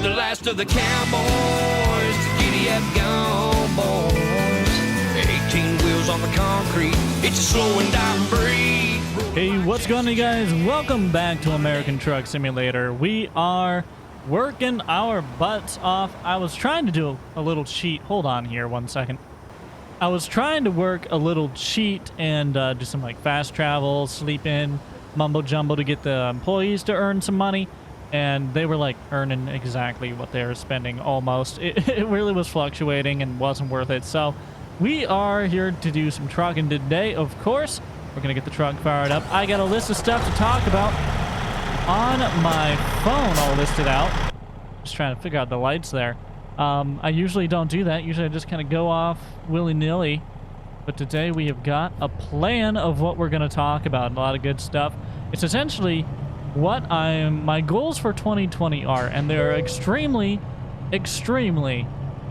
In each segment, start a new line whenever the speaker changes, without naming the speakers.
the last of the Cowboys. Giddy up, gone, boys. 18 wheels on the concrete. It's a slow and dying breed.
Hey, what's going on, you guys? Welcome back to American Truck Simulator. We are working our butts off. I was trying to do a little cheat. Hold on here 1 second. I was trying to work a little cheat and do some like fast travel, sleep in, mumbo jumbo to get the employees to earn some money. And they were like earning exactly what they were spending almost. It really was fluctuating and wasn't worth it. So we are here to do some trucking today. Of course, we're going to get the truck fired up. I got a list of stuff to talk about on my phone all listed out. Just trying to figure out the lights there. I usually don't do that. Usually I just kind of go off willy-nilly. But today we have got a plan of what we're going to talk about. A lot of good stuff. It's essentially what my goals for 2020 are. And they're extremely, extremely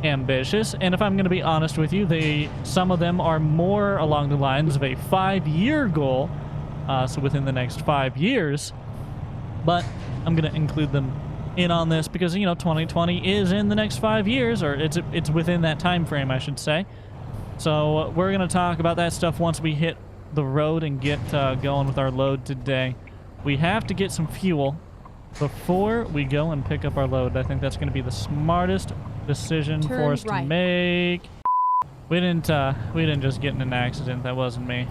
ambitious. And if I'm going to be honest with you, some of them are more along the lines of a 5-year goal. So within the next 5 years. But I'm going to include them in on this because, you know, 2020 is in the next 5 years, or it's within that time frame, I should say. So we're going to talk about that stuff once we hit the road and get going with our load today. We have to get some fuel before we go and pick up our load. I think that's going to be the smartest decision for us to make. We didn't just get in an accident. That wasn't me.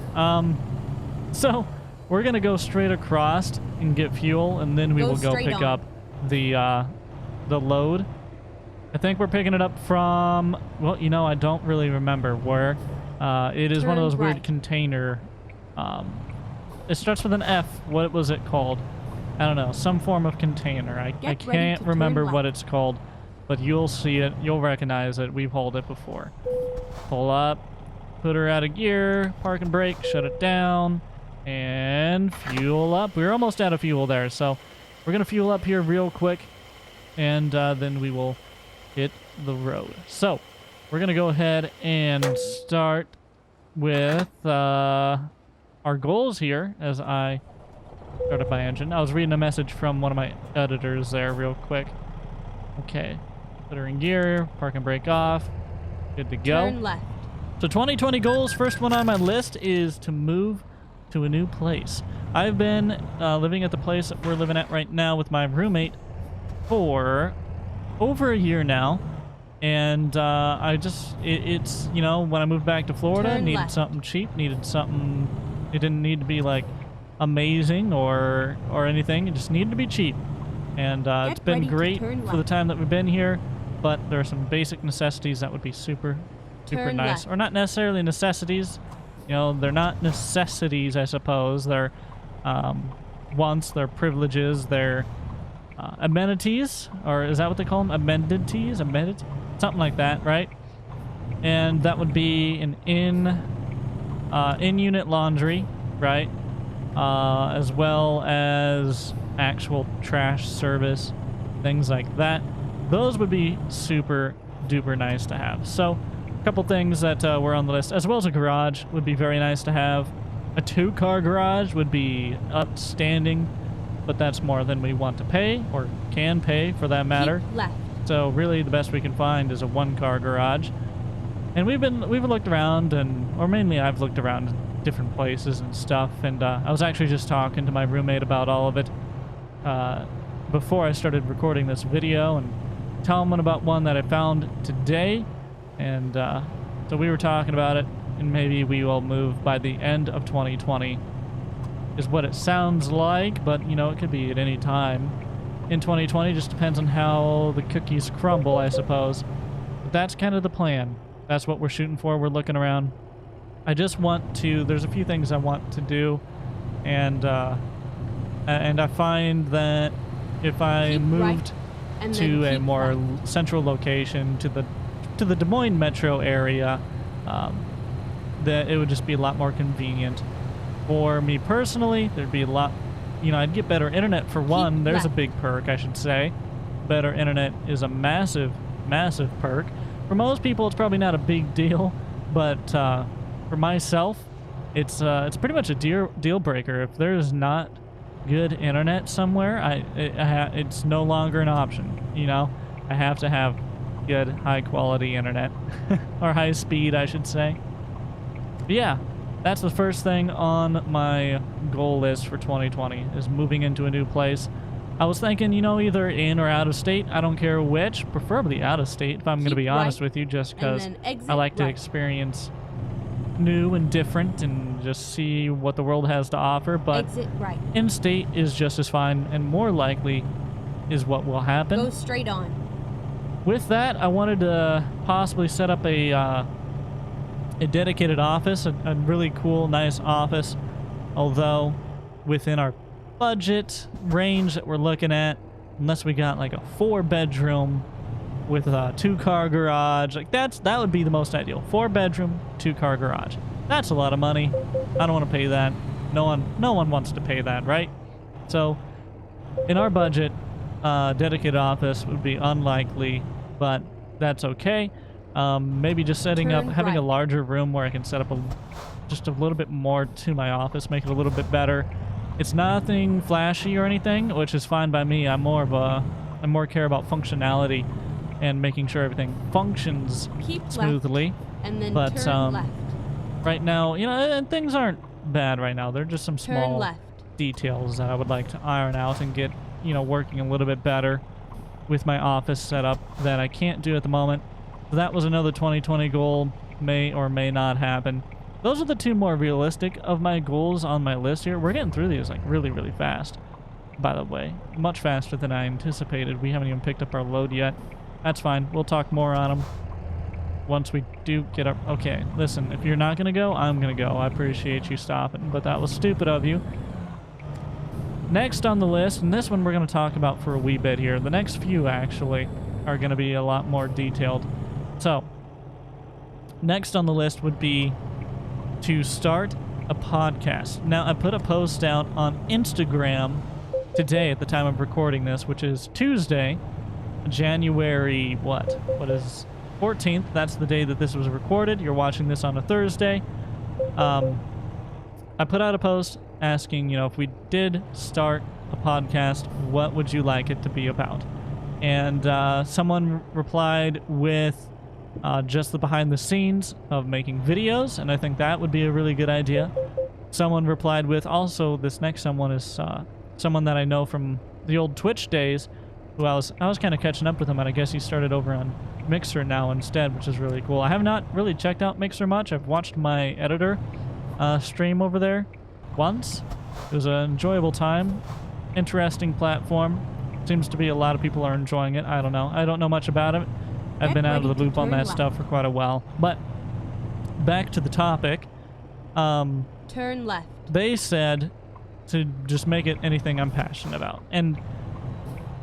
So we're going to go straight across and get fuel, and then we will go pick up the load. I think we're picking it up from, well, you know, I don't really remember where. It is one of those weird container, it starts with an F. What was it called? I don't know, some form of container. I can't remember what it's called, but you'll see it, you'll recognize it. We've hauled it before. Pull up, put her out of gear, park and brake, shut it down, and fuel up. We're almost out of fuel there, so we're gonna fuel up here real quick, and then we will hit the road. So we're gonna go ahead and start with our goals here as I start up my engine. I was reading a message from one of my editors there real quick. Okay, put her in gear, park and brake off, good to go.
Turn left.
So 2020 goals, first one on my list is to move to a new place. I've been living at the place that we're living at right now with my roommate for over a year now, and it's, you know, when I moved back to Florida, needed something cheap, needed something, it didn't need to be like amazing or anything, it just needed to be cheap, and it's been great for the time that we've been here, but there are some basic necessities that would be super nice, or not necessarily necessities. You know, they're not necessities, I suppose. They're wants, they're privileges, they're amenities, or is that what they call them? Amenities? Something like that, right? And that would be an in-unit laundry, right? As well as actual trash service, things like that. Those would be super duper nice to have. So a couple things that were on the list, as well as a garage would be very nice to have. A 2-car garage would be outstanding, but that's more than we want to pay, or can pay for that matter.
Keep left.
So really the best we can find is a 1-car garage. And we've looked around, or mainly I've looked around different places and stuff, and I was actually just talking to my roommate about all of it before I started recording this video, and telling him about one that I found today. And so we were talking about it, and maybe we will move by the end of 2020 is what it sounds like, but you know, it could be at any time in 2020. Just depends on how the cookies crumble, I suppose. But that's kind of the plan. That's what we're shooting for. We're looking around. I just want to, there's a few things I want to do, and I find that if I moved to a more central location, to the Des Moines metro area, that it would just be a lot more convenient for me personally. There'd be a lot, you know, I'd get better internet for one. There's a big perk, I should say. Better internet is a massive perk. For most people, it's probably not a big deal, but for myself, it's pretty much a deal breaker. If there's not good internet somewhere, it's no longer an option, you know? I have to have good, high-quality internet. Or high speed, I should say. But yeah, that's the first thing on my goal list for 2020, is moving into a new place. I was thinking, you know, either in or out of state. I don't care which, preferably out of state, if I'm going to be honest with you, just because I like to experience new and different and just see what the world has to offer. But in-state is just as fine, and more likely is what will happen.
Go straight on.
With that, I wanted to possibly set up a dedicated office, a really cool, nice office, although within our budget range that we're looking at, unless we got like a 4-bedroom with a 2-car garage, like that would be the most ideal. 4-bedroom, 2-car garage. That's a lot of money. I don't want to pay that. No one wants to pay that, right? So in our budget, dedicated office would be unlikely, but that's okay. Maybe just having a larger room where I can set up just a little bit more to my office, make it a little bit better. It's nothing flashy or anything, which is fine by me. I more care about functionality and making sure everything functions smoothly.
And then
turn
left.
Right now, you know, things aren't bad right now. They're just some small details that I would like to iron out and get, you know, working a little bit better with my office setup that I can't do at the moment. So that was another 2020 goal, may or may not happen. Those are the two more realistic of my goals on my list here. We're getting through these like really, really fast, by the way. Much faster than I anticipated. We haven't even picked up our load yet. That's fine. We'll talk more on them once we do get up. Okay, listen, if you're not going to go, I'm going to go. I appreciate you stopping, but that was stupid of you. Next on the list, and this one we're going to talk about for a wee bit here. The next few, actually, are going to be a lot more detailed. So, next on the list would be to start a podcast. Now, I put a post out on Instagram today at the time of recording this, which is Tuesday, January, what is 14th. That's the day that this was recorded. You're watching this on a Thursday. I put out a post asking, you know, if we did start a podcast, what would you like it to be about? And someone replied with just the behind the scenes of making videos, and I think that would be a really good idea. Someone replied with also, this next someone is someone that I know from the old Twitch days, who I was kind of catching up with him, and I guess he started over on Mixer now instead, which is really cool. I have not really checked out Mixer much. I've watched my editor stream over there once. It was an enjoyable time. Interesting platform. Seems to be a lot of people are enjoying it. I don't know. I don't know much about it. I've been out of the loop on that stuff for quite a while. But back to the topic.
Turn left.
They said to just make it anything I'm passionate about. And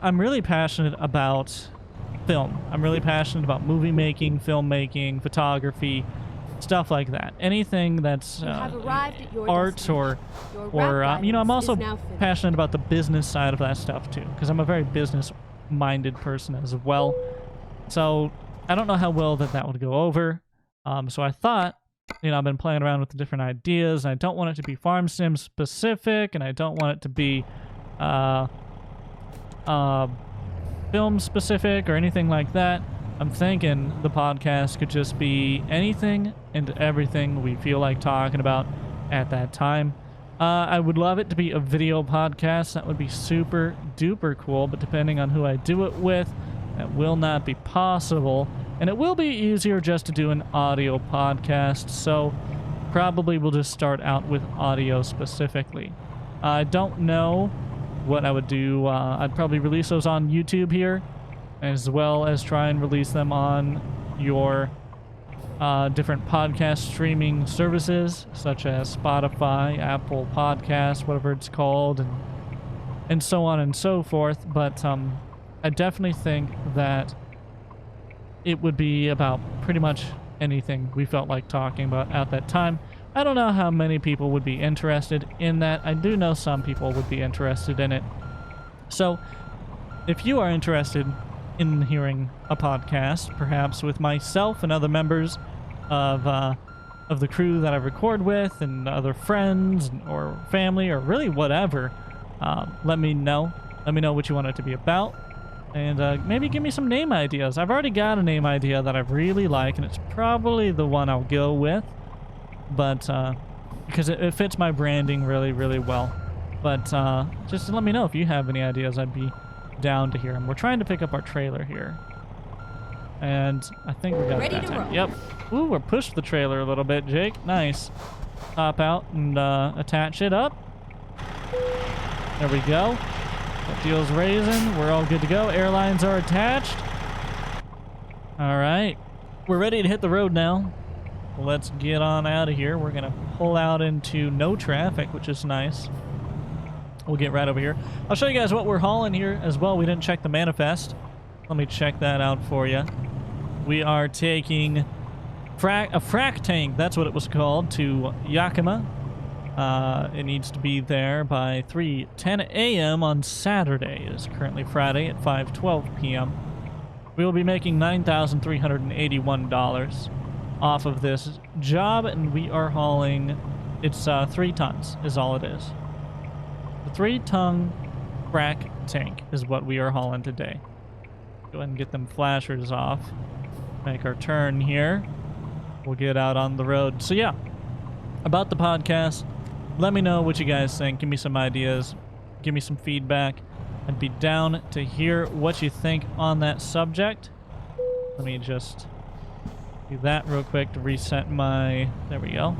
I'm really passionate about film. I'm really passionate about movie making, filmmaking, photography, stuff like that. Anything that's art or you know, I'm also passionate about the business side of that stuff too, because I'm a very business-minded person as well. So I don't know how well that would go over. So I thought, you know, I've been playing around with the different ideas, and I don't want it to be farm sim specific, and I don't want it to be film specific or anything like that. I'm thinking the podcast could just be anything and everything we feel like talking about at that time. I would love it to be a video podcast. That would be super duper cool, but depending on who I do it with, that will not be possible. And it will be easier just to do an audio podcast, so probably we'll just start out with audio specifically. I don't know what I would do. I'd probably release those on YouTube here, as well as try and release them on your different podcast streaming services, such as Spotify, Apple Podcasts, whatever it's called, and so on and so forth. But I definitely think that it would be about pretty much anything we felt like talking about at that time. I don't know how many people would be interested in that. I do know some people would be interested in it. So if you are interested in hearing a podcast, perhaps with myself and other members of the crew that I record with, and other friends or family, or really whatever, let me know. Let me know what you want it to be about. And maybe give me some name ideas. I've already got a name idea that I really like, and it's probably the one I'll go with. But, because it fits my branding really, really well. But, just let me know if you have any ideas. I'd be down to hear them. We're trying to pick up our trailer here. And I think we got it that time. Yep. Ooh, we're pushed the trailer a little bit, Jake. Nice. Hop out and, attach it up. There we go. That deal's raising. We're all good to go. Airlines are attached. All right. We're ready to hit the road now. Let's get on out of here. We're going to pull out into no traffic, which is nice. We'll get right over here. I'll show you guys what we're hauling here as well. We didn't check the manifest. Let me check that out for you. We are taking a frac tank, that's what it was called, to Yakima. It needs to be there by 3:10 a.m. on Saturday. It is currently Friday at 5:12 p.m. We will be making $9,381 off of this job, and we are hauling, it's 3 tons is all it is. The 3-ton frac tank is what we are hauling today. Go ahead and get them flashers off. Make our turn here. We'll get out on the road. So yeah, about the podcast, let me know what you guys think. Give me some ideas. Give me some feedback. I'd be down to hear what you think on that subject. Let me just do that real quick to reset my... There we go.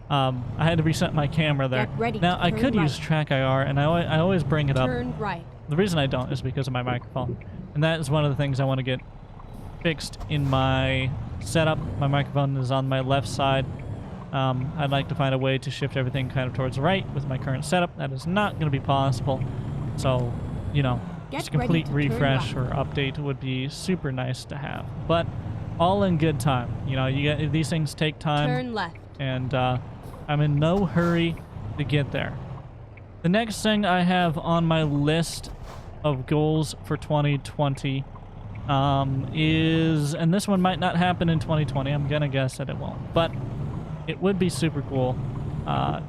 I had to reset my camera there. Now, I could use Track IR, and I always bring it up.
Turn right.
The reason I don't is because of my microphone. And that is one of the things I want to get fixed in my setup. My microphone is on my left side. I'd like to find a way to shift everything kind of towards the right with my current setup. That is not going to be possible. So, you know, just a complete refresh or update would be super nice to have. But all in good time. You know, these things take time.
Turn left.
And I'm in no hurry to get there. The next thing I have on my list of goals for 2020 is, and this one might not happen in 2020, I'm gonna guess that it won't, but it would be super cool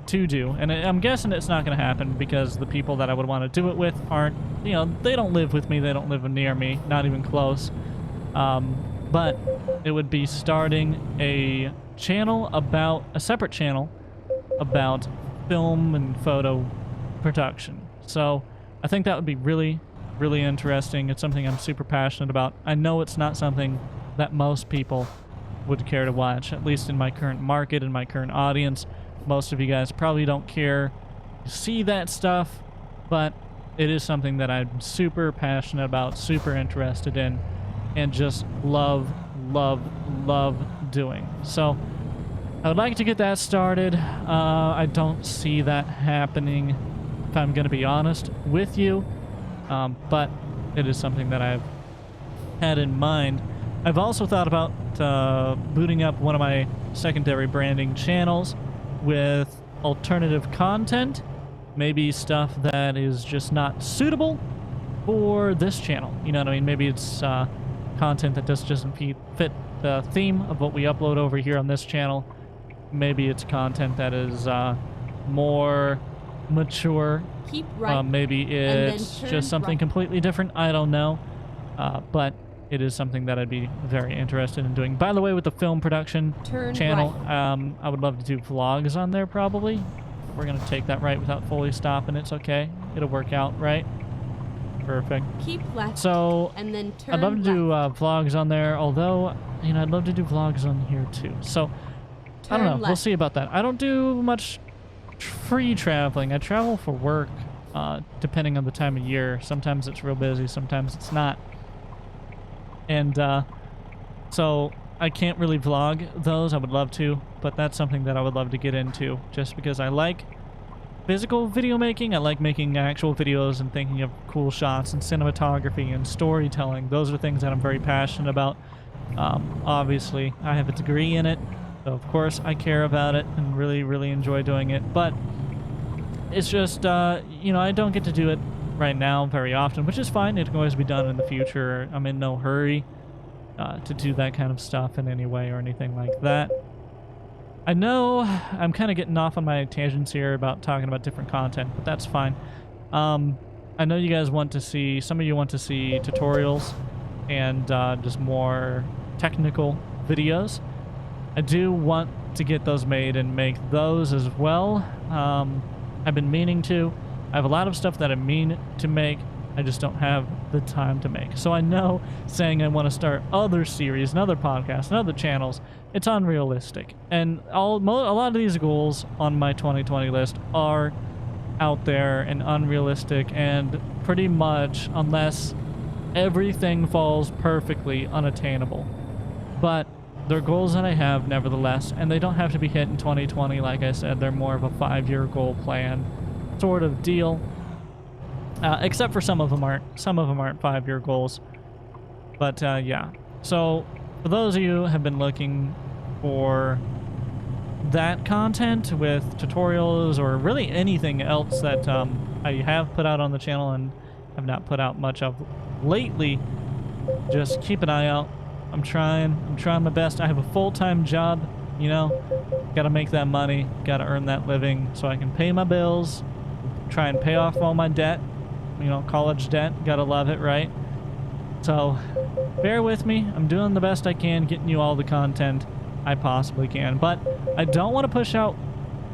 to do, and I'm guessing it's not gonna happen because the people that I would want to do it with aren't, you know, they don't live with me, they don't live near me, not even close, but it would be starting a channel about, a separate channel about film and photo production. So I think that would be really, really interesting. It's something I'm super passionate about. I know it's not something that most people would care to watch, at least in my current market and my current audience. Most of you guys probably don't care to see that stuff, but it is something that I'm super passionate about, super interested in, and just love doing. So I would like to get that started. I don't see that happening, if I'm going to be honest with you, but it is something that I've had in mind. I've also thought about booting up one of my secondary branding channels with alternative content, maybe stuff that is just not suitable for this channel. You know what I mean? Maybe it's content that just doesn't fit the theme of what we upload over here on this channel. Maybe it's content that is more mature.
Keep right.
Maybe it's just something completely different. I don't know. But it is something that I'd be very interested in doing. By the way, with the film production channel, I would love to do vlogs on there probably. We're going to take that right without fully stopping. It's okay. It'll work out, right? Perfect.
Keep left.
So,
and then turn
I'd love to do vlogs on there, although, you know, I'd love to do vlogs on here too. So, I don't know. We'll see about that. I don't do much free traveling. I travel for work, depending on the time of year. Sometimes it's real busy, sometimes it's not. And so I can't really vlog those. I would love to, but that's something that I would love to get into just because I like physical video making. I like making actual videos and thinking of cool shots and cinematography and storytelling. Those are things that I'm very passionate about. Obviously, I have a degree in it, so of course I care about it and really, really enjoy doing it. But it's just, you know, I don't get to do it right now very often, which is fine. It can always be done in the future. I'm in no hurry to do that kind of stuff in any way or anything like that. I know I'm kind of getting off on my tangents here about talking about different content, but that's fine. I I know you guys want to see, some of you want to see tutorials and just more technical videos. I do want to get those made and make those as well. I've been meaning to. I have a lot of stuff that I mean to make. I just don't have the time to make. So I know saying I want to start other series and other podcasts and other channels, it's unrealistic. And a lot of these goals on my 2020 list are out there and unrealistic, and pretty much, unless everything falls perfectly, unattainable. But they're goals that I have nevertheless, and they don't have to be hit in 2020. Like I said, they're more of a 5-year goal plan sort of deal. Except for some of them aren't 5-year goals. But yeah. So for those of you who have been looking for that content with tutorials or really anything else that I have put out on the channel and have not put out much of lately, just keep an eye out. I'm trying my best. I have a full-time job, you know, gotta make that money, gotta earn that living so I can pay my bills, try and pay off all my debt, you know, college debt, gotta love it, right? So bear with me. I'm doing the best I can, getting you all the content I possibly can, but I don't want to push out,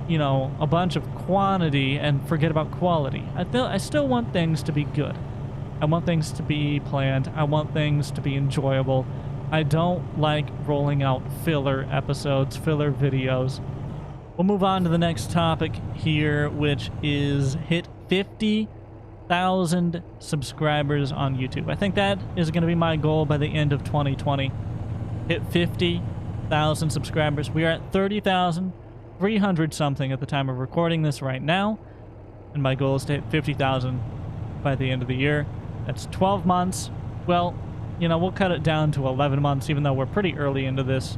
you know, a bunch of quantity and forget about quality. I still want things to be good. I want things to be planned. I want things to be enjoyable. I don't like rolling out filler episodes, filler videos. We'll move on to the next topic here, which is hit 50,000 subscribers on YouTube. I think that is going to be my goal by the end of 2020. Hit 50,000 subscribers. We are at 30,300 something at the time of recording this right now, and my goal is to hit 50,000 by the end of the year. That's 12 months. Well, you know, we'll cut it down to 11 months, even though we're pretty early into this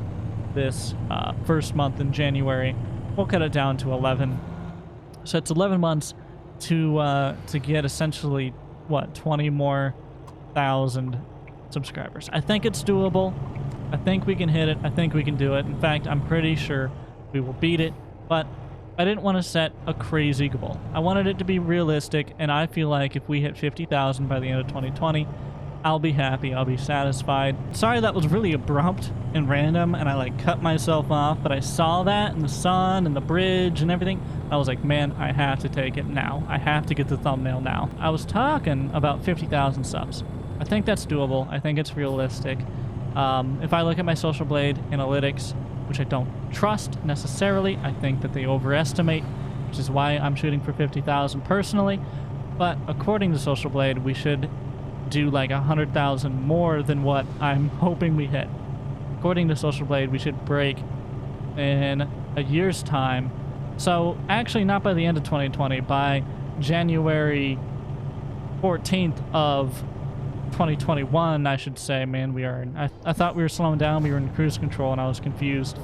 first month in January. We'll cut it down to 11. So it's 11 months to get essentially, what, 20 more thousand subscribers. I think it's doable. I think we can hit it. I think we can do it. In fact, I'm pretty sure we will beat it. But I didn't want to set a crazy goal. I wanted it to be realistic, and I feel like if we hit 50,000 by the end of 2020, I'll be happy. I'll be satisfied. Sorry that was really abrupt and random, and I like cut myself off, but I saw that and the sun and the bridge and everything. I was like, man, I have to take it now. I have to get the thumbnail now. I was talking about 50,000 subs. I think that's doable. I think it's realistic. If I look at my Social Blade analytics, which I don't trust necessarily, I think that they overestimate, which is why I'm shooting for 50,000 personally. But according to Social Blade, we should do like 100,000 more than what I'm hoping we hit. According to Social Blade, we should break in a year's time. So actually not by the end of 2020, by January 14th of 2021, I should say. Man, we are in, I thought we were slowing down. We were in cruise control and I was confused.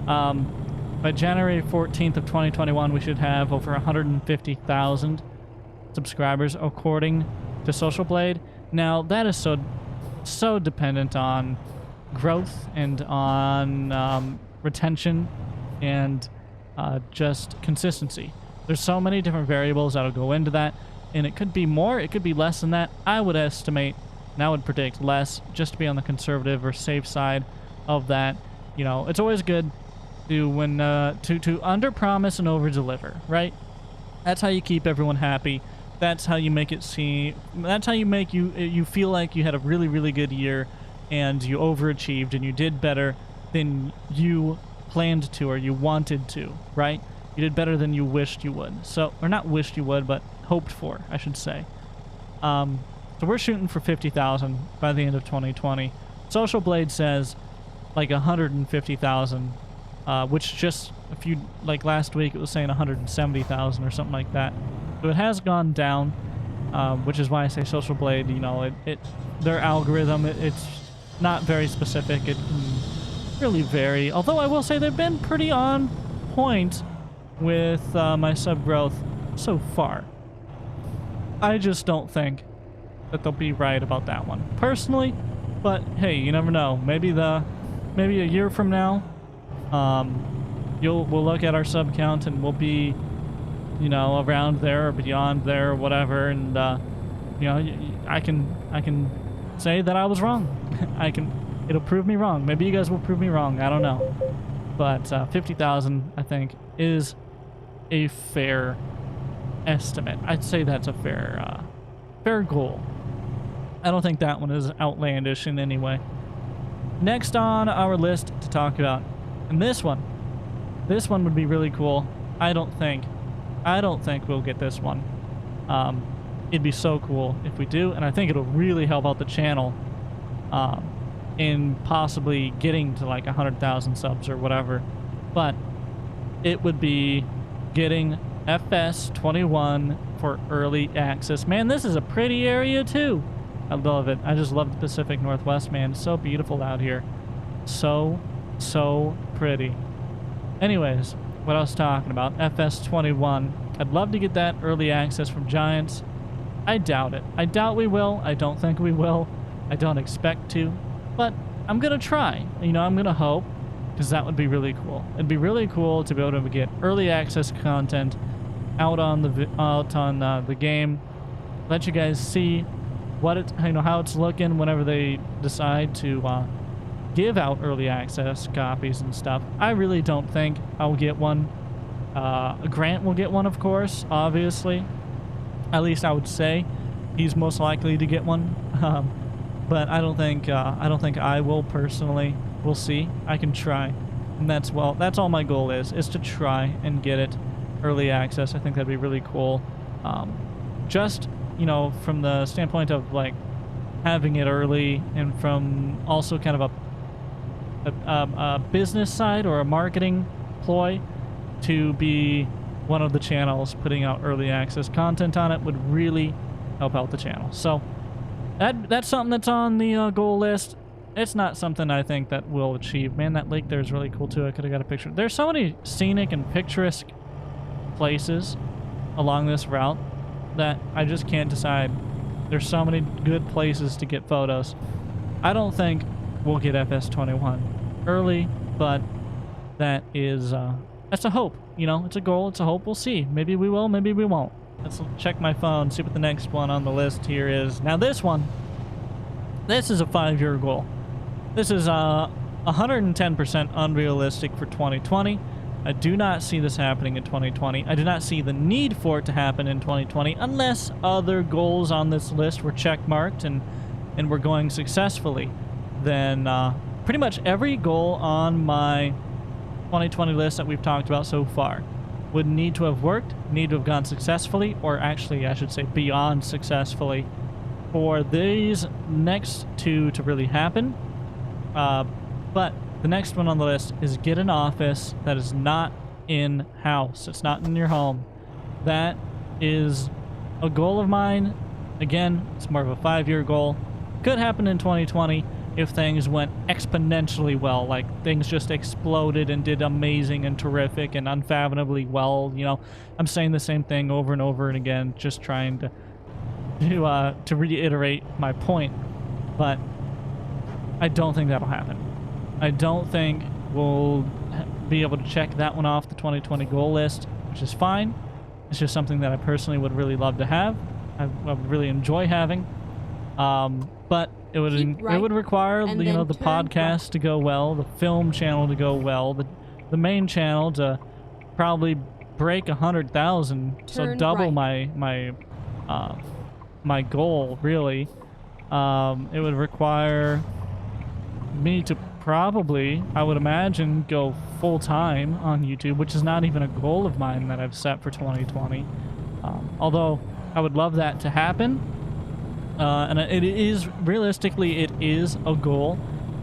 By January 14th of 2021, we should have over 150,000 subscribers according to Social Blade. Now, that is so dependent on growth and on retention and just consistency. There's so many different variables that'll go into that, and it could be more, it could be less than that. I would estimate, and I would predict less, just to be on the conservative or safe side of that. You know, it's always good to under promise and over deliver, right? That's how you keep everyone happy. That's how you make it seem. That's how you make you feel like you had a really, really good year, and you overachieved and you did better than you planned to or you wanted to, right? You did better than you wished you would. So, or not wished you would, but hoped for, I should say. So we're shooting for 50,000 by the end of 2020. Social Blade says like 150,000, which just a few, like last week it was saying 170,000 or something like that. So it has gone down, which is why I say Social Blade, you know, their algorithm, it's not very specific. It can really vary. Although I will say they've been pretty on point with my sub growth so far. I just don't think that they'll be right about that one personally, but hey, you never know. Maybe a year from now, we'll look at our sub count and we'll be, you know, around there or beyond there or whatever, and You know, I can say that I was wrong. It'll prove me wrong. Maybe you guys will prove me wrong. I don't know. But 50,000, I think, is a fair estimate. I'd say that's a fair goal. I don't think that one is outlandish in any way. Next on our list to talk about, and this one would be really cool. I don't think we'll get this one. It'd be so cool if we do, and I think it'll really help out the channel in possibly getting to like 100,000 subs or whatever. But it would be getting FS21 for early access. Man, this is a pretty area too. I love it. I just love the Pacific Northwest, man. It's so beautiful out here. So pretty. Anyways, what I was talking about, FS21. I'd love to get that early access from Giants. I doubt it. I doubt we will. I don't think we will. I don't expect to. But I'm going to try. You know, I'm going to hope, because that would be really cool. It'd be really cool to be able to get early access content out on the game. Let you guys see what it, how it's looking whenever they decide to give out early access copies and stuff. I really don't think I'll get one. Grant will get one, of course, obviously. At least I would say he's most likely to get one. But I don't think I will personally. We'll see. I can try, and that's all my goal is to try and get it early access. I think that'd be really cool. Just, you know, from the standpoint of like having it early, and from also kind of a business side or a marketing ploy, to be one of the channels putting out early access content on it would really help out the channel. So that's something that's on the goal list. It's not something I think that we'll achieve. Man, that lake there is really cool too. I could have got a picture. There's so many scenic and picturesque places along this route that I just can't decide. There's so many good places to get photos. I don't think we'll get FS21 early, but that is that's a hope. You know, it's a goal, it's a hope. We'll see. Maybe we will, maybe we won't. Let's check my phone, see what the next one on the list here is. Now this is a 5-year goal. This is 110% unrealistic for 2020. I do not see this happening in 2020. I do not see the need for it to happen in 2020 unless other goals on this list were checkmarked and were going successfully. Then pretty much every goal on my 2020 list that we've talked about so far would need to have worked, need to have gone successfully, or actually I should say beyond successfully, for these next two to really happen. But the next one on the list is get an office that is not in-house. It's not in your home. That is a goal of mine. Again, it's more of a 5-year goal. Could happen in 2020 if things went exponentially well, like things just exploded and did amazing and terrific and unfathomably well. You know, I'm saying the same thing over and over and again, just trying to reiterate my point, but I don't think that'll happen. I don't think we'll be able to check that one off the 2020 goal list, which is fine. It's just something that I personally would really love to have. I would really enjoy having. But it would require, you know, the podcast to go well, the film channel to go well, the main channel to probably break 100,000, so double my goal, really. It would require me to probably, I would imagine, go full-time on YouTube, which is not even a goal of mine that I've set for 2020. Although I would love that to happen. And it is, realistically, it is a goal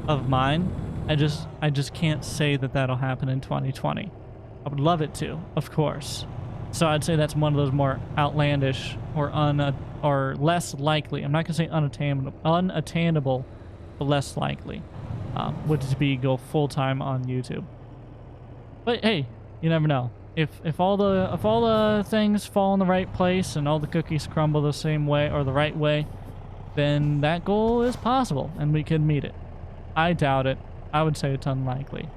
of mine. I just can't say that that'll happen in 2020. I would love it to, of course. So I'd say that's one of those more outlandish or less likely. I'm not gonna say unattainable, but less likely. Would to be go full time on YouTube. But hey, you never know. If all the things fall in the right place and all the cookies crumble the same way or the right way, then that goal is possible and we could meet it. I doubt it. I would say it's unlikely.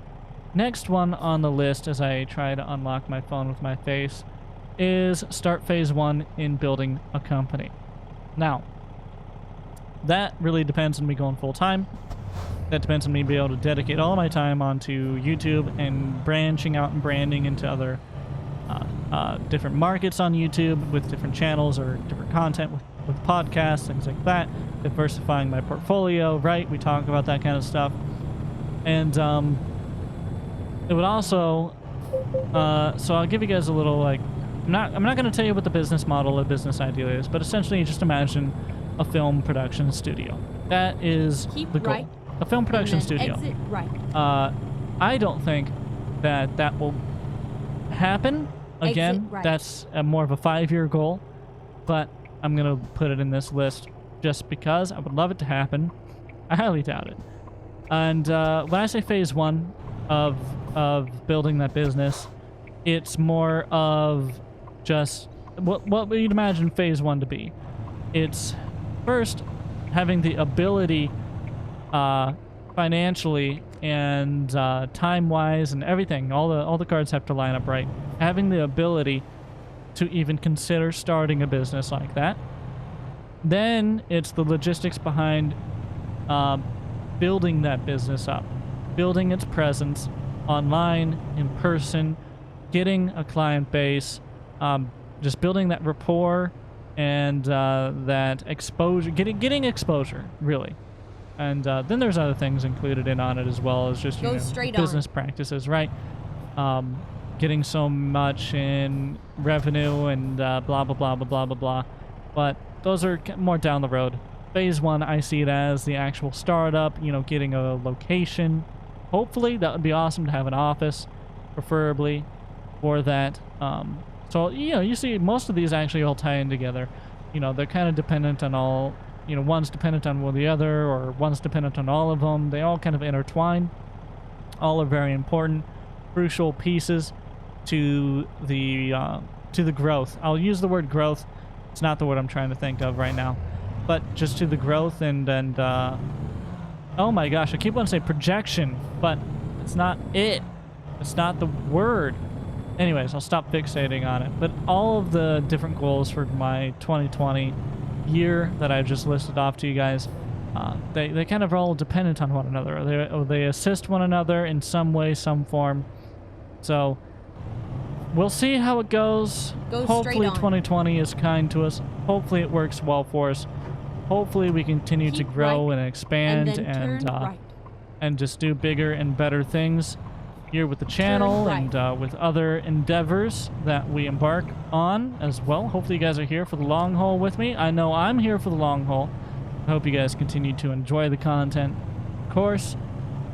Next one on the list, as I try to unlock my phone with my face, is start phase 1 in building a company. Now, that really depends on me going full time. That depends on me being able to dedicate all my time onto YouTube and branching out and branding into other different markets on YouTube with different channels or different content with podcasts, things like that. Diversifying my portfolio, right? We talk about that kind of stuff. And it would also, so I'll give you guys a little, like, I'm not going to tell you what the business model or business idea is, but essentially just imagine a film production studio. That is the goal.
Right.
A film production studio.
Exit right.
I don't think that will happen. Again,
Exit right.
that's more of a 5-year goal, but I'm going to put it in this list just because I would love it to happen. I highly doubt it. And when I say phase 1 of building that business, it's more of just what we'd imagine phase 1 to be. It's first having the ability financially and time-wise and everything, all the cards have to line up right. Having the ability to even consider starting a business like that. Then it's the logistics behind building that business up, building its presence online, in person, getting a client base, just building that rapport and that exposure, getting exposure, really. And then there's other things included in on it as well as just business practices, right? Getting so much in revenue and blah, blah, blah, blah, blah, blah, blah. But those are more down the road. Phase 1, I see it as the actual startup, getting a location. Hopefully, that would be awesome to have an office, preferably, for that. So, you see most of these actually all tie in together. They're kind of dependent on all, one's dependent on the other, or one's dependent on all of them. They all kind of intertwine. All are very important, crucial pieces to the growth. I'll use the word growth. It's not the word I'm trying to think of right now, but just to the growth and oh my gosh, I keep wanting to say projection, but it's not it. It's not the word. Anyways, I'll stop fixating on it. But all of the different goals for my 2020 year that I just listed off to you guys, they kind of are all dependent on one another. They assist one another in some way, some form. So we'll see how it goes. Hopefully 2020 is kind to us. Hopefully it works well for us. Hopefully we continue to grow and expand and just do bigger and better things here with the channel and with other endeavors that we embark on as well. Hopefully you guys are here for the long haul with me. I know I'm here for the long haul. I hope you guys continue to enjoy the content. Of course,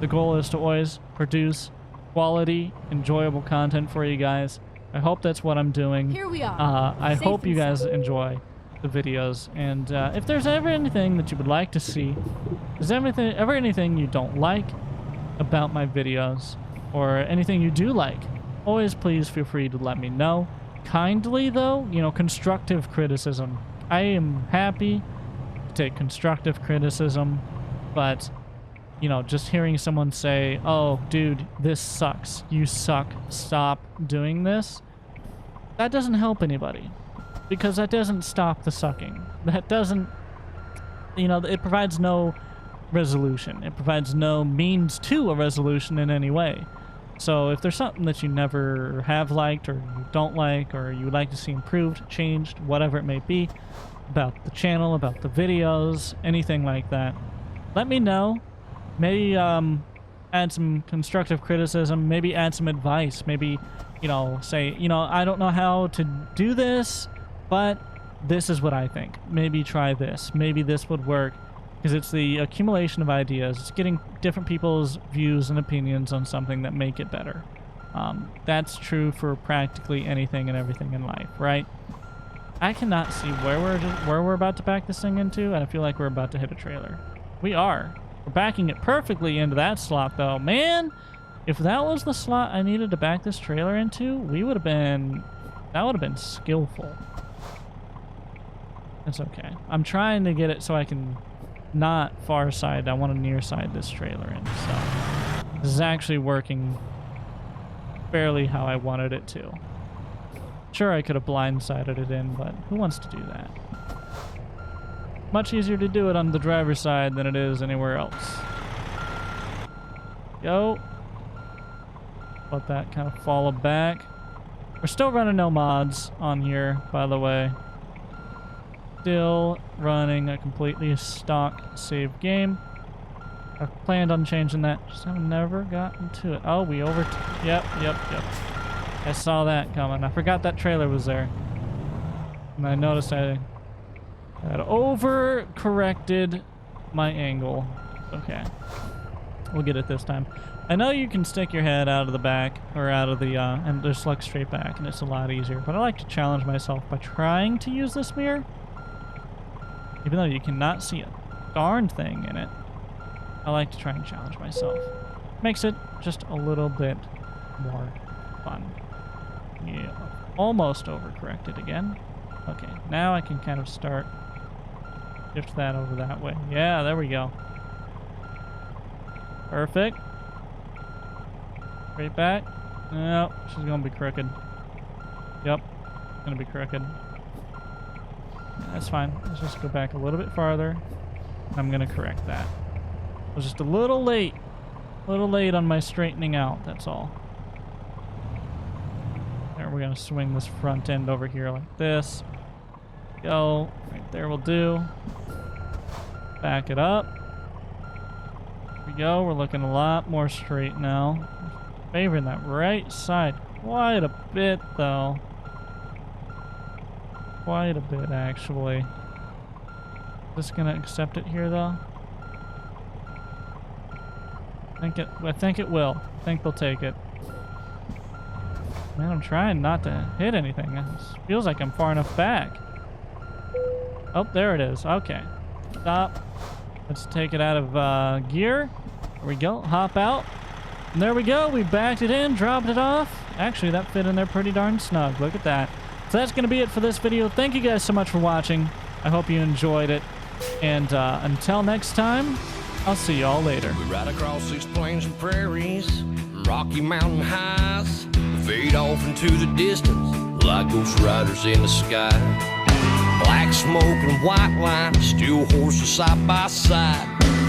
the goal is to always produce quality, enjoyable content for you guys. I hope that's what I'm doing.
Here we are.
I hope you guys enjoy the videos, and if there's ever anything that you would like to see, is there ever anything you don't like about my videos, or anything you do like, always please feel free to let me know. Kindly though, constructive criticism. I am happy to take constructive criticism, but just hearing someone say, oh dude, this sucks, you suck, stop doing this, that doesn't help anybody. Because that doesn't stop the sucking. That doesn't, it provides no resolution. It provides no means to a resolution in any way. So if there's something that you never have liked, or you don't like, or you would like to see improved, changed, whatever it may be, about the channel, about the videos, anything like that, let me know. Maybe add some constructive criticism, maybe add some advice, maybe, say, I don't know how to do this, but this is what I think. Maybe try this. Maybe this would work. Because it's the accumulation of ideas. It's getting different people's views and opinions on something that make it better. That's true for practically anything and everything in life, right? I cannot see where we're about to back this thing into, and I feel like we're about to hit a trailer. We are. We're backing it perfectly into that slot, though. Man, if that was the slot I needed to back this trailer into, that would have been skillful. It's okay. I'm trying to get it so I can not far side. I want to near side this trailer in. So this is actually working fairly how I wanted it to. Sure, I could have blindsided it in, but who wants to do that? much easier to do it on the driver's side than it is anywhere else. Go. Let that kind of fall back. We're still running no mods on here, by the way. Still running a completely stock save game. I've planned on changing that, just have never gotten to it. Oh, we yep. I saw that coming. I forgot that trailer was there. And I noticed I had over-corrected my angle. Okay. We'll get it this time. I know you can stick your head out of the back, or out of the, and just look straight back, and it's a lot easier. But I like to challenge myself by trying to use this mirror. Even though you cannot see a darn thing in it, I like to try and challenge myself. Makes it just a little bit more fun. Yeah, almost overcorrected again. Okay, now I can kind of start shift that over that way. Yeah, there we go. Perfect. Straight back. No, she's gonna be crooked. Yep, gonna be crooked. That's fine. Let's just go back a little bit farther. I'm gonna correct that. I was just a little late. A little late on my straightening out, that's all. There, we're gonna swing this front end over here like this. Go. Right there will do. Back it up. There we go. We're looking a lot more straight now. Favoring that right side quite a bit, though. Quite a bit, actually. Just gonna accept it here, though. I think it will. I think they'll take it. Man, I'm trying not to hit anything. It feels like I'm far enough back. Oh, there it is. Okay. Stop. Let's take it out of gear. There we go. Hop out. And there we go. We backed it in, dropped it off. Actually, that fit in there pretty darn snug. Look at that. So that's going to be it for this video. Thank you guys so much for watching. I hope you enjoyed it. And until next time, I'll see y'all later.
We ride across these plains and prairies, rocky mountain highs, fade off into the distance like ghost riders in the sky. Black smoke and white line, steel horses side by side.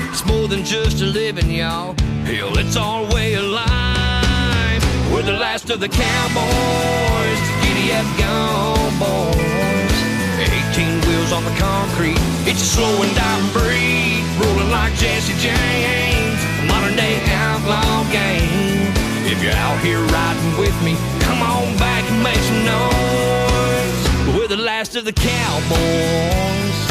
It's more than just a living, y'all. Hell, it's our way of life. We're the last of the cowboys, giddy up gone boys. 18 wheels on the concrete, it's a slow and dying breed. Rolling like Jesse James, a modern day outlaw game. If you're out here riding with me, come on back and make some noise. We're the last of the cowboys.